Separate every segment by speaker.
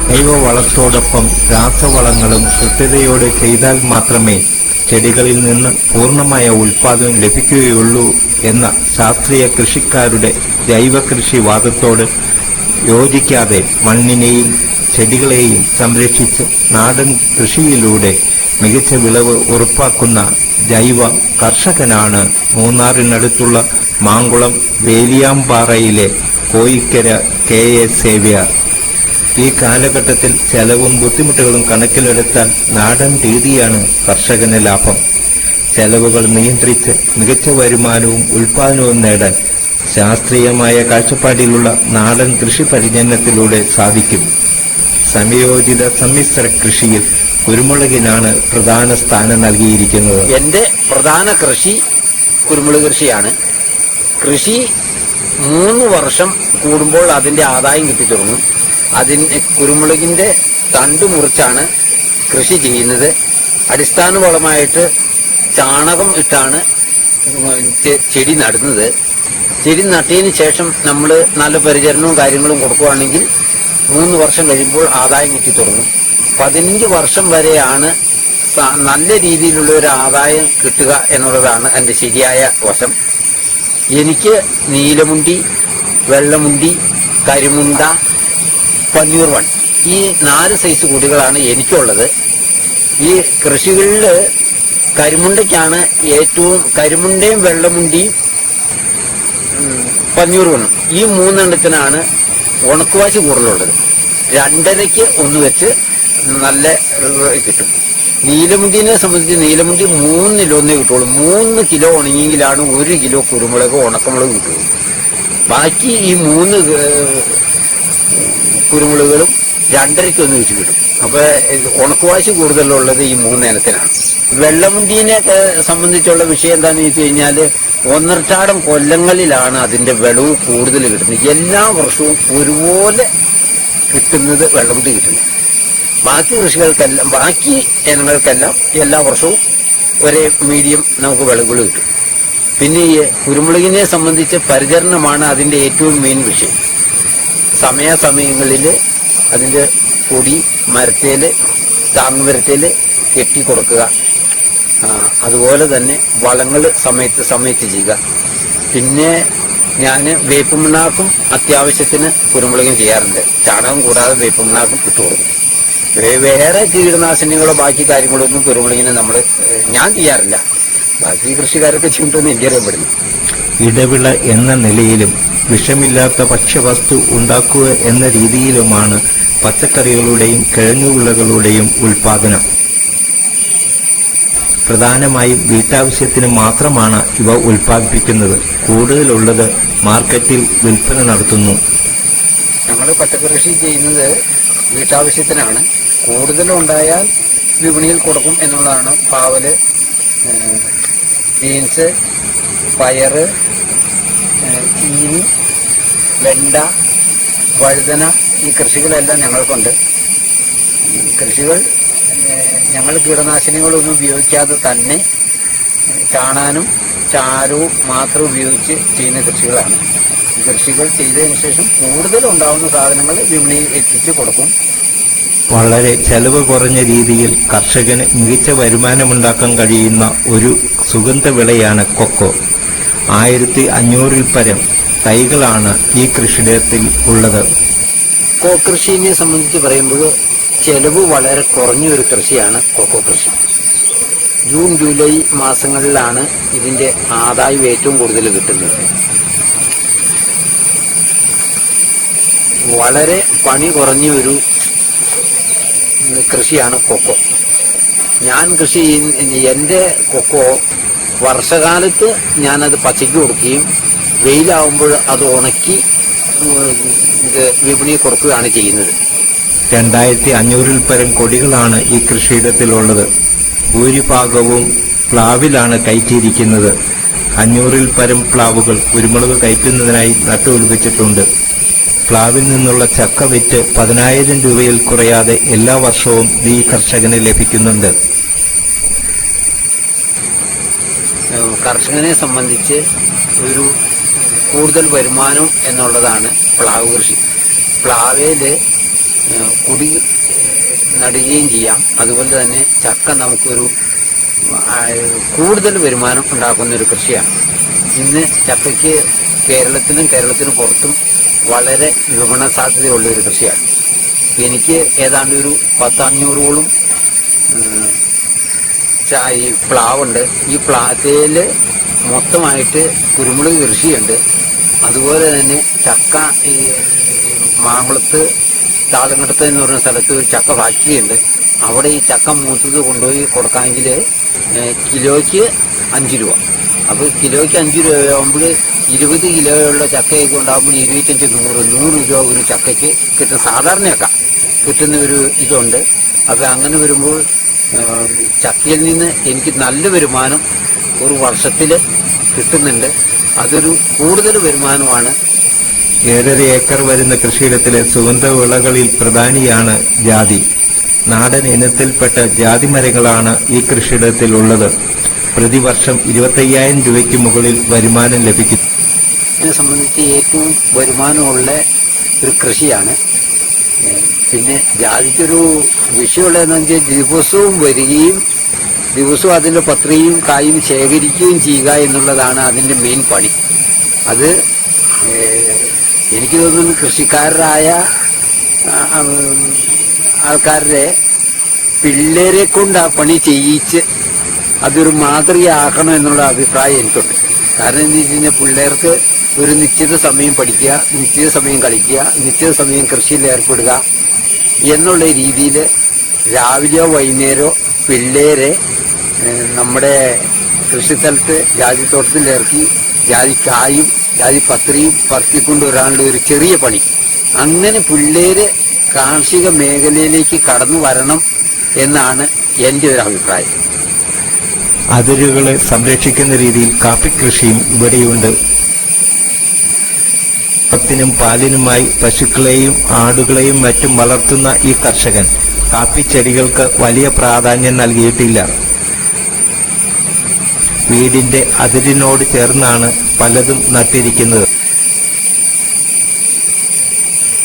Speaker 1: ജൈവവളത്തോടൊപ്പം രാസവളങ്ങളും കൃത്യതയോടെ ചെയ്താൽ മാത്രമേ ചെടികളിൽ നിന്ന് പൂർണ്ണമായ ഉൽപാദനം ലഭിക്കുകയുള്ളൂ എന്ന ശാസ്ത്രീയ കൃഷിക്കാരുടെ ജൈവകൃഷി വാദത്തോട് യോജിക്കാതെ മണ്ണിനെയും ചെടികളെയും സംരക്ഷിച്ച് നാടൻ കൃഷിയിലൂടെ മികച്ച വിളവ് ഉറപ്പാക്കുന്ന ജൈവ കർഷകനാണ് മൂന്നാറിനടുത്തുള്ള മാങ്കുളം വേലിയാമ്പാറയിലെ കോയിക്കര KA സേവ്യർ. ഈ കാലഘട്ടത്തിൽ ചെലവും ബുദ്ധിമുട്ടുകളും കണക്കിലെടുത്താൽ നാടൻ രീതിയാണ് കർഷകന് ലാഭം. ചെലവുകൾ നിയന്ത്രിച്ച് മികച്ച വരുമാനവും ഉൽപാദനവും നേടാൻ ശാസ്ത്രീയമായ കാഴ്ചപ്പാടിലുള്ള നാടൻ കൃഷി പരിചരണത്തിലൂടെ സാധിക്കും. സംയോജിത സമ്മിശ്ര കൃഷിയിൽ കുരുമുളകിനാണ് പ്രധാന സ്ഥാനം നൽകിയിരിക്കുന്നത്.
Speaker 2: എന്റെ പ്രധാന കൃഷി കുരുമുളക് കൃഷിയാണ്. കൃഷി 3 വർഷം കൂടുമ്പോൾ അതിന്റെ ആദായം കിട്ടി തുടങ്ങും. അതിന് കുരുമുളകിന്റെ തണ്ട് മുറിച്ചാണ് കൃഷി ചെയ്യുന്നത്. അടിസ്ഥാന വളമായിട്ട് ചാണകം ഇട്ടാണ് ചെടി നടുന്നത്. ചെടി നട്ടതിന് ശേഷം നമ്മൾ നല്ല പരിചരണവും കാര്യങ്ങളും കൊടുക്കുകയാണെങ്കിൽ 3 വർഷം കഴിയുമ്പോൾ ആദായം കിട്ടി തുടങ്ങും. 15 വർഷം വരെയാണ് നല്ല രീതിയിലുള്ള ഒരു ആദായം കിട്ടുക എന്നുള്ളതാണ് എൻ്റെ ശരിയായ വശം. എനിക്ക് നീലമുണ്ടി, വെള്ളമുണ്ടി, കരിമുണ്ട, പന്നീർ വൺ, ഈ 4 സൈസ് കൂടികളാണ് എനിക്കുള്ളത്. ഈ കൃഷികളിൽ കരിമുണ്ടയ്ക്കാണ് ഏറ്റവും, കരിമുണ്ടയും വെള്ളമുണ്ടിയും പന്നീർ വണ്ണും, ഈ 3 എണ്ണത്തിനാണ് ഉണക്കുവാശി കൂടുതലുള്ളത്. 2.5 ഒന്ന് വെച്ച് നല്ല കിട്ടും. നീലമുണ്ടിനെ സംബന്ധിച്ച് നീലമുണ്ടി 3 കിലോന്നേ കിട്ടുള്ളൂ. 3 കിലോ ഉണങ്ങിയെങ്കിലാണ് 1 കിലോ കുരുമുളക് ഉണക്കമുളക് കിട്ടുള്ളൂ. ബാക്കി ഈ 3 കുരുമുളകുകളും 2.5 ഒന്ന് വെച്ച് കിട്ടും. അപ്പൊ ഉണക്കുവാശി കൂടുതലുള്ളത് ഈ 3 ഇനത്തിനാണ്. വെള്ളമുണ്ടീനെ സംബന്ധിച്ചുള്ള വിഷയം എന്താണെന്ന് വെച്ച് കഴിഞ്ഞാല് 1.5 കൊല്ലങ്ങളിലാണ് അതിന്റെ വിളവ് കൂടുതൽ കിട്ടുന്നത്. എല്ലാ വർഷവും ഒരുപോലെ കിട്ടുന്നത് വെള്ളമുണ്ടി കിട്ടുന്നത്. ബാക്കി കൃഷികൾക്കെല്ലാം, ബാക്കി ഇനങ്ങൾക്കെല്ലാം എല്ലാ വർഷവും ഒരേ മീഡിയം നമുക്ക് വിളവുകൾ കിട്ടും. പിന്നെ ഈ കുരുമുളകിനെ സംബന്ധിച്ച് പരിചരണമാണ് അതിന്റെ ഏറ്റവും മെയിൻ വിഷയം. സമയാസമയങ്ങളിൽ അതിന്റെ പൊടി മരത്തേല്, താങ്ങുമരത്തേല് കെട്ടിക്കൊടുക്കുക. അതുപോലെ തന്നെ വളങ്ങൾ സമയത്ത് ചെയ്യുക. പിന്നെ ഞാൻ വേപ്പുമണ്ണാക്കും അത്യാവശ്യത്തിന് കുരുമുളകും ചെയ്യാറുണ്ട്. ചാണകം കൂടാതെ വേപ്പുമണ്ണാക്കും ഇട്ടുകൊടുക്കും. വേറെ കീടനാശിനികളോ ബാക്കി കാര്യങ്ങളോ ഒന്നും കുരുമുളകിന് ഞാൻ ചെയ്യാറില്ല. ബാക്കി കൃഷിക്കാരൊക്കെ ചെയ്യുമെന്ന് എനിക്കറിയപ്പെടുന്നു.
Speaker 1: ഇടവിള എന്ന നിലയിലും വിഷമില്ലാത്ത ഭക്ഷ്യവസ്തു ഉണ്ടാക്കുക എന്ന രീതിയിലുമാണ് പച്ചക്കറികളുടെയും കിഴങ്ങുവിളകളുടെയും ഉൽപാദനം. പ്രധാനമായും വീട്ടാവശ്യത്തിന് മാത്രമാണ് ഇവ ഉൽപ്പാദിപ്പിക്കുന്നത്. കൂടുതലുള്ളത് മാർക്കറ്റിൽ വിൽപ്പന നടത്തുന്നു.
Speaker 2: ഞങ്ങൾ പച്ചക്കറി കൃഷി ചെയ്യുന്നത് വീട്ടാവശ്യത്തിനാണ്. കൂടുതലുണ്ടായാൽ വിപണിയിൽ കൊടുക്കും എന്നുള്ളതാണ്. പാവല്, ബീൻസ്, പയറ്, ചീനി, വെണ്ട, വഴുതന, ഈ കൃഷികളെല്ലാം ഞങ്ങൾക്കുണ്ട്. ഈ കൃഷികൾ ഞങ്ങൾ കീടനാശിനികളൊന്നും ഉപയോഗിക്കാതെ തന്നെ ചാണാനും ചാരവും മാത്രം ഉപയോഗിച്ച് ചെയ്യുന്ന കൃഷികളാണ്. ഈ കൃഷികൾ ചെയ്തതിനു ശേഷം കൂടുതലുണ്ടാവുന്ന സാധനങ്ങൾ വിപണിയിൽ എത്തിച്ച് കൊടുക്കും.
Speaker 1: വളരെ ചെലവ് കുറഞ്ഞ രീതിയിൽ കർഷകന് മികച്ച വരുമാനമുണ്ടാക്കാൻ കഴിയുന്ന ഒരു സുഗന്ധവിളയാണ് കൊക്കോ. 1500-ൽ പരം തൈകളാണ് ഈ കൃഷിയിടത്തിൽ ഉള്ളത്.
Speaker 2: കൊക്കോ കൃഷിയെ സംബന്ധിച്ച് പറയുമ്പോൾ ചെലവ് വളരെ കുറഞ്ഞൊരു കൃഷിയാണ് കൊക്കോ കൃഷി. ജൂൺ ജൂലൈ മാസങ്ങളിലാണ് ഇതിന്റെ ആദായം ഏറ്റവും കൂടുതൽ കിട്ടുന്നത്. വളരെ പണി കുറഞ്ഞ ഒരു കൃഷിയാണ് കൊക്കോ. ഞാൻ കൃഷി എൻ്റെ കൊക്കോ വർഷകാലത്ത് ഞാനത് പച്ചയ്ക്ക് കൊടുക്കുകയും വെയിലാവുമ്പോൾ അത് ഉണക്കി വിപണിയിൽ കൊടുക്കുകയാണ് ചെയ്യുന്നത്.
Speaker 1: 2500-ൽ പരം കൊടികളാണ് ഈ കൃഷിയിടത്തിലുള്ളത്. ഭൂരിഭാഗവും പ്ലാവിലാണ് കയറ്റിയിരിക്കുന്നത്. 500-ൽ പരം പ്ലാവുകൾ കുരുമുളക് കയറ്റുന്നതിനായി നട്ടുപിടിപ്പിച്ചിട്ടുണ്ട്. പ്ലാവിൽ നിന്നുള്ള ചക്ക വിറ്റ് 10,000 രൂപയിൽ കുറയാതെ എല്ലാ വർഷവും ഈ കർഷകന് ലഭിക്കുന്നുണ്ട്.
Speaker 2: കർഷകനെ സംബന്ധിച്ച് ഒരു കൂടുതൽ വരുമാനം എന്നുള്ളതാണ് പ്ലാവ് കൃഷി. പ്ലാവേല് കുടി നടുകയും ചെയ്യാം. അതുപോലെ തന്നെ ചക്ക നമുക്കൊരു കൂടുതൽ വരുമാനം ഉണ്ടാക്കുന്ന ഒരു കൃഷിയാണ്. ഇന്ന് ചക്കയ്ക്ക് കേരളത്തിനും പുറത്തും വളരെ വിപണന സാധ്യതയുള്ള ഒരു കൃഷിയാണ്. എനിക്ക് ഏതാണ്ട് ഒരു 500-ഓളം ഈ പ്ലാവുണ്ട്. ഈ പ്ലാത്തേല് മൊത്തമായിട്ട് കുരുമുളക് കൃഷിയുണ്ട്. അതുപോലെ തന്നെ ചക്ക ഈ മാങ്കുളത്ത് താളങ്കടത്ത് എന്ന് പറയുന്ന സ്ഥലത്ത് ഒരു ചക്ക ഫാക്ടറി ഉണ്ട്. അവിടെ ഈ ചക്ക മൂത്തത് കൊണ്ടുപോയി കൊടുക്കാമെങ്കിൽ കിലോയ്ക്ക് 5 രൂപ. അപ്പോൾ കിലോയ്ക്ക് 5 രൂപയാകുമ്പോൾ 20 കിലോയുള്ള ചക്കയൊക്കെ ഉണ്ടാകുമ്പോൾ 25-100 രൂപ ഒരു ചക്കയ്ക്ക് കിട്ടും. സാധാരണയൊക്കെ കിട്ടുന്ന ഒരു ഇതുണ്ട്. അപ്പോൾ അങ്ങനെ വരുമ്പോൾ ചക്കയിൽ നിന്ന് എനിക്ക് നല്ല വരുമാനം ഒരു വർഷത്തിൽ കിട്ടുന്നുണ്ട്. അതൊരു കൂടുതൽ വരുമാനമാണ്.
Speaker 1: 7.5 ഏക്കർ വരുന്ന കൃഷിയിടത്തിലെ സുഗന്ധവിളകളിൽ പ്രധാനിയാണ് ജാതി. നാടൻ ഇനത്തിൽപ്പെട്ട ജാതി മരങ്ങളാണ് ഈ കൃഷിയിടത്തിലുള്ളത്. പ്രതിവർഷം 25,000 രൂപയ്ക്ക് മുകളിൽ വരുമാനം ലഭിക്കും.
Speaker 2: ഇതിനെ സംബന്ധിച്ച് ഏറ്റവും വരുമാനമുള്ള ഒരു കൃഷിയാണ്. പിന്നെ ജാതിക്കൊരു വിഷയമുള്ളതെന്ന് വെച്ചാൽ ദിവസവും വരികയും ദിവസവും അതിന്റെ പത്രിയും കായും ശേഖരിക്കുകയും ചെയ്യുക എന്നുള്ളതാണ് അതിന്റെ മെയിൻ പണി. അത് എനിക്ക് തോന്നുന്നു കൃഷിക്കാരായ ആൾക്കാരുടെ പിള്ളേരെ കൊണ്ട് ആ പണി ചെയ്യിച്ച് അതൊരു മാതൃകയാക്കണം എന്നുള്ള അഭിപ്രായം എനിക്കുണ്ട്. കാരണം എന്താ വെച്ച് കഴിഞ്ഞാൽ പിള്ളേർക്ക് ഒരു നിശ്ചിത സമയം പഠിക്കുക, നിശ്ചിത സമയം കളിക്കുക, നിശ്ചിത സമയം കൃഷിയിൽ ഏർപ്പെടുക എന്നുള്ള രീതിയിൽ രാവിലെയോ വൈകുന്നേരമോ പിള്ളേരെ നമ്മുടെ കൃഷിസ്ഥലത്ത് ജാതിത്തോട്ടത്തിൽ ഇറക്കി ജാതിക്കായും ജാതിപത്രിയും പറത്തിക്കൊണ്ടുവരാനുള്ള ഒരു ചെറിയ പണി. അങ്ങനെ പിള്ളേര് കാർഷിക മേഖലയിലേക്ക് കടന്നു വരണം എന്നാണ് എൻ്റെ ഒരു അഭിപ്രായം.
Speaker 1: അതിരുകളെ സംരക്ഷിക്കുന്ന രീതിയിൽ കാപ്പി കൃഷിയും ഇവിടെയുണ്ട്. ത്തിനും പാലിനുമായി പശുക്കളെയും ആടുകളെയും മറ്റും വളർത്തുന്ന ഈ കർഷകൻ കാപ്പി ചെടികൾക്ക് വലിയ പ്രാധാന്യം നൽകിയിട്ടില്ല. വീടിന്റെ അതിരിനോട് ചേർന്നാണ് പലതും നട്ടിരിക്കുന്നത്.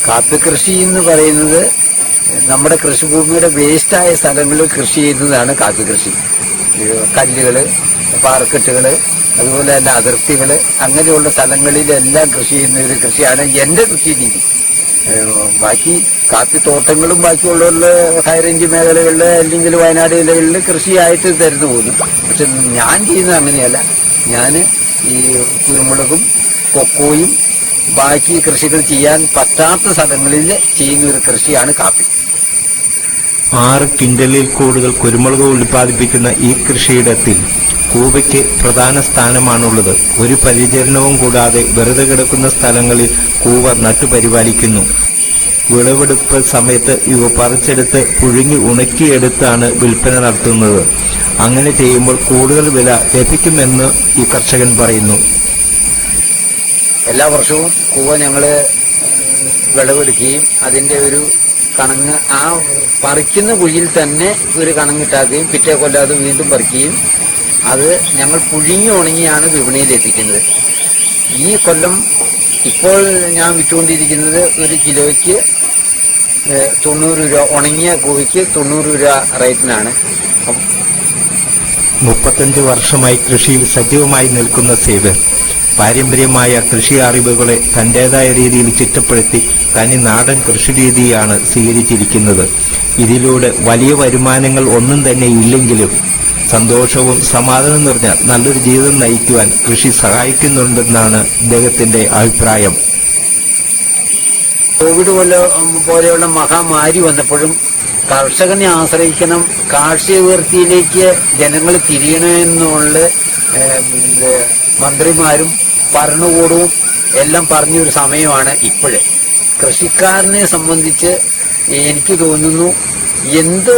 Speaker 2: കാപ്പി കൃഷി എന്ന് പറയുന്നത് നമ്മുടെ കൃഷിഭൂമിയുടെ വേസ്റ്റായ സ്ഥലങ്ങളിൽ കൃഷി ചെയ്യുന്നതാണ് കാപ്പി കൃഷി. കല്ലുകള്, പാറക്കെട്ടുകള്, അതുപോലെ തന്നെ അതിർത്തികള്, അങ്ങനെയുള്ള സ്ഥലങ്ങളിലെല്ലാം കൃഷി ചെയ്യുന്ന ഒരു കൃഷിയാണ് എന്റെ കൃഷി രീതി. ബാക്കി കാപ്പിത്തോട്ടങ്ങളും ബാക്കിയുള്ള ഹൈറേഞ്ച് മേഖലകളിൽ അല്ലെങ്കിൽ വയനാട് ജില്ലകളിൽ കൃഷിയായിട്ട് തരുന്നു പോകുന്നു. പക്ഷെ ഞാൻ ചെയ്യുന്നത് അങ്ങനെയല്ല. ഞാൻ ഈ കുരുമുളകും കൊക്കോയും ബാക്കി കൃഷികൾ ചെയ്യാൻ പറ്റാത്ത സ്ഥലങ്ങളിൽ ചെയ്യുന്ന ഒരു കൃഷിയാണ് കാപ്പി.
Speaker 1: 6 ക്വിന്റലിൽ കൂടുതൽ കുരുമുളക് ഉൽപ്പാദിപ്പിക്കുന്ന ഈ കൃഷിയിടത്തിൽ കൂവയ്ക്ക് പ്രധാന സ്ഥാനമാണുള്ളത്. ഒരു പരിചരണവും കൂടാതെ വെറുതെ കിടക്കുന്ന സ്ഥലങ്ങളിൽ കൂവ നട്ടുപരിപാലിക്കുന്നു. വിളവെടുപ്പ് സമയത്ത് ഇവ പറിച്ചെടുത്ത് പുഴുങ്ങി ഉണക്കിയെടുത്താണ് വിൽപ്പന നടത്തുന്നത്. അങ്ങനെ ചെയ്യുമ്പോൾ കൂടുതൽ വില ലഭിക്കുമെന്ന് ഈ കർഷകൻ പറയുന്നു.
Speaker 2: എല്ലാ വർഷവും കൂവ ഞങ്ങള് വിളവെടുക്കുകയും അതിന്റെ ഒരു കണങ്ങ് ആ പറിക്കുന്ന കുഴിയിൽ തന്നെ ഒരു കണങ്ങിട്ടാക്കുകയും പിറ്റേ കൊല്ലം അത് വീണ്ടും പറിക്കുകയും അത് ഞങ്ങൾ പുഴുങ്ങി ഉണങ്ങിയാണ് വിപണിയിൽ എത്തിക്കുന്നത്. ഈ കൊല്ലം ഇപ്പോൾ ഞാൻ വിറ്റുകൊണ്ടിരിക്കുന്നത് ഒരു കിലോയ്ക്ക് 90 രൂപ, ഉണങ്ങിയ കൂവയ്ക്ക് 90 രൂപ റേറ്റിനാണ്.
Speaker 1: 35 വർഷമായി കൃഷിയിൽ സജീവമായി നിൽക്കുന്ന സേവ്യർ പാരമ്പര്യമായ കൃഷി അറിവുകളെ തന്റേതായ രീതിയിൽ ചിട്ടപ്പെടുത്തി തനി നാടൻ കൃഷിരീതിയാണ് സ്വീകരിച്ചിരിക്കുന്നത്. ഇതിലൂടെ വലിയ വരുമാനങ്ങൾ ഒന്നും തന്നെ ഇല്ലെങ്കിലും സന്തോഷവും സമാധാനം നിറഞ്ഞ നല്ലൊരു ജീവിതം നയിക്കുവാൻ കൃഷി സഹായിക്കുന്നുണ്ടെന്നാണ് അദ്ദേഹത്തിന്റെ അഭിപ്രായം.
Speaker 2: കോവിഡ് പോലെയുള്ള മഹാമാരി വന്നപ്പോഴും കർഷകനെ ആശ്രയിക്കണം, കാർഷിക വൃത്തിയിലേക്ക് ജനങ്ങൾ തിരിയണമെന്നുള്ള മന്ത്രിമാരും ഭരണകൂടവും എല്ലാം പറഞ്ഞൊരു സമയമാണ് ഇപ്പോഴ്. കൃഷിക്കാരനെ സംബന്ധിച്ച് എനിക്ക് തോന്നുന്നു എന്ത്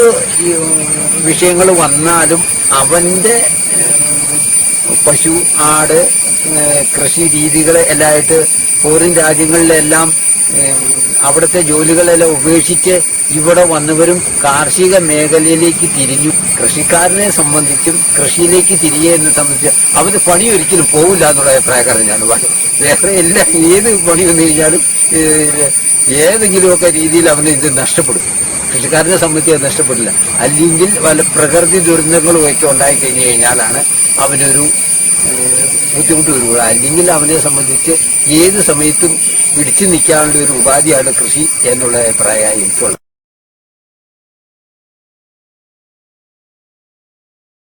Speaker 2: വിഷയങ്ങൾ വന്നാലും അവന്റെ പശു, ആട്, കൃഷി രീതികൾ എല്ലാമായിട്ട് ഫോറിൻ രാജ്യങ്ങളിലെല്ലാം അവിടുത്തെ ജോലികളെല്ലാം ഉപേക്ഷിച്ച് ഇവിടെ വന്നവരും കാർഷിക മേഖലയിലേക്ക് തിരിഞ്ഞു. കൃഷിക്കാരനെ സംബന്ധിച്ചും കൃഷിയിലേക്ക് തിരികെ എന്ന് സംബന്ധിച്ച് അവന് പണി ഒരിക്കലും പോകില്ല എന്നുള്ള അഭിപ്രായക്കാരനാണ്. വേറെ എല്ലാ ഏത് പണി വന്നു കഴിഞ്ഞാലും ഏതെങ്കിലുമൊക്കെ രീതിയിൽ അവന് ഇത് നഷ്ടപ്പെടും. കൃഷിക്കാരനെ സംബന്ധിച്ച് അത് നഷ്ടപ്പെടില്ല. അല്ലെങ്കിൽ വല്ല പ്രകൃതി ദുരന്തങ്ങളും ഒക്കെ ഉണ്ടായി കഴിഞ്ഞു കഴിഞ്ഞാലാണ് അവനൊരു ബുദ്ധിമുട്ട് വരുള്ളൂ. അല്ലെങ്കിൽ അവനെ സംബന്ധിച്ച് ഏത് സമയത്തും പിടിച്ചു നിൽക്കാനുള്ള ഒരു ഉപാധിയാണ് കൃഷി എന്നുള്ള അഭിപ്രായമായി എനിക്കുള്ളത്.